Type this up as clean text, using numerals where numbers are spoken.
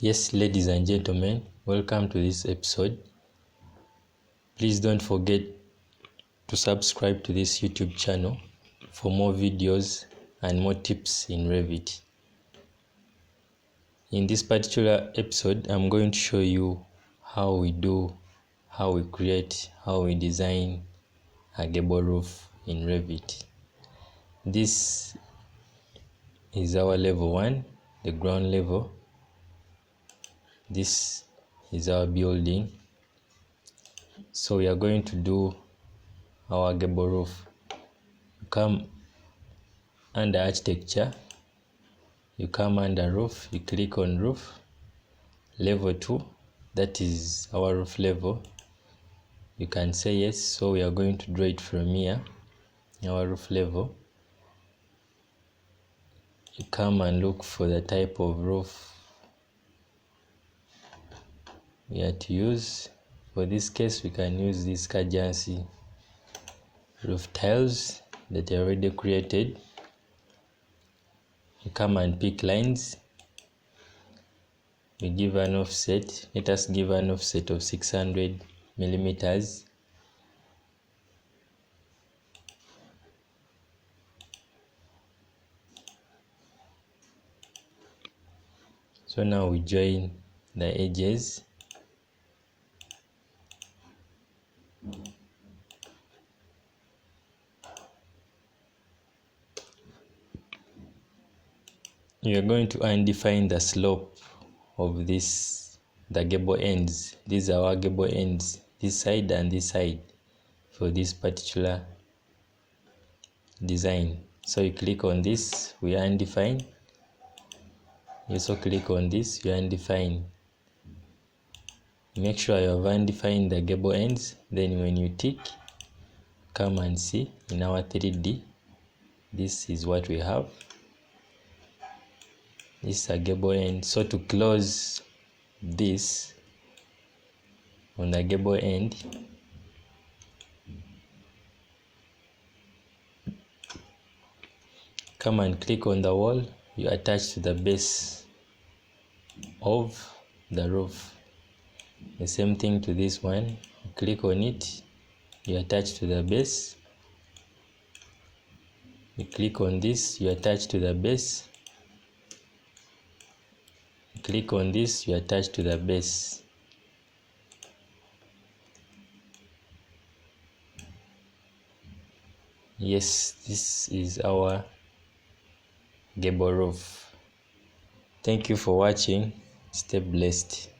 Yes, ladies and gentlemen, welcome to this episode. Please don't forget to subscribe to this YouTube channel for more videos and more tips in Revit. In this particular episode, I'm going to show you how we create, how we design a gable roof in Revit. This is our level 1, the ground level. This is our building. So we are going to do our gable roof. You come under architecture, you come under roof, you click on roof, level 2, that is our roof level. You can say yes. So we are going to draw it from here, our roof level. You come and look for the type of roof we are to use. For this case, we can use these Kajansi roof tiles that are already created. You come and pick lines. We give an offset. Let us give an offset of 600 millimeters. So now we join the edges. We are going to undefine the slope of the gable ends. These are our gable ends, this side and this side, for this particular design. So you click on this, we undefine. You also click on this, you undefine. Make sure you have undefined the gable ends. Then when you tick, come and see in our 3D, this is what we have. This is a gable end. So to close this on the gable end, come and click on the wall, you attach to the base of the roof. The same thing to this one, you click on it, you attach to the base. You click on this, you attach to the base. You click on this, you attach to the base. Yes, this is our gable roof. Thank you for watching. Stay blessed.